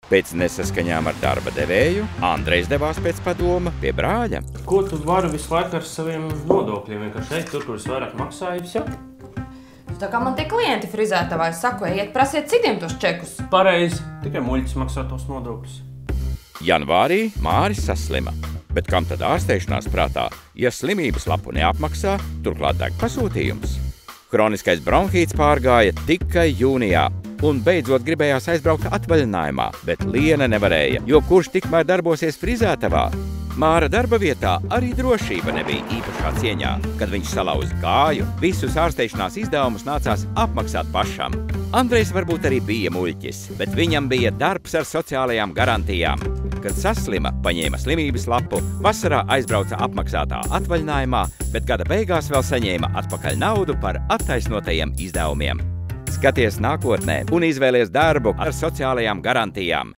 Pēc nesaskaņām ar darba devēju Andrejs devās pēc padoma pie brāļa. Ko tu vari visu laiku ar saviem nodokļiem? Vienkārši šeit, tur, kur es vairāk maksāju, viss jau? Tā kā man tie klienti frizētavā, es saku, ejiet prasiet citiem tos čekus. Pareizi, tikai muļķis maksā tos nodokļus. Janvārī Māris saslima, bet kam tad ārstēšanās prātā, ja slimības lapu neapmaksā, turklāt deg pasūtījums? Kroniskais bronhīts pārgāja tikai jūnijā, un beidzot gribējās aizbraukt atvaļinājumā, bet Liena nevarēja, jo kurš tikmēr darbosies frizētavā? Māra darba vietā arī drošība nebija īpašā cieņā. Kad viņš salauza kāju, visus ārstēšanās izdevumus nācās apmaksāt pašam. Andrejs varbūt arī bija muļķis, bet viņam bija darbs ar sociālajām garantijām. Kad saslima, paņēma slimības lapu, vasarā aizbrauca apmaksātā atvaļinājumā, bet gada beigās vēl saņēma atpakaļ naudu par attaisnotajiem izdevumiem. Skaties nākotnē un izvēlies darbu ar sociālajām garantijām.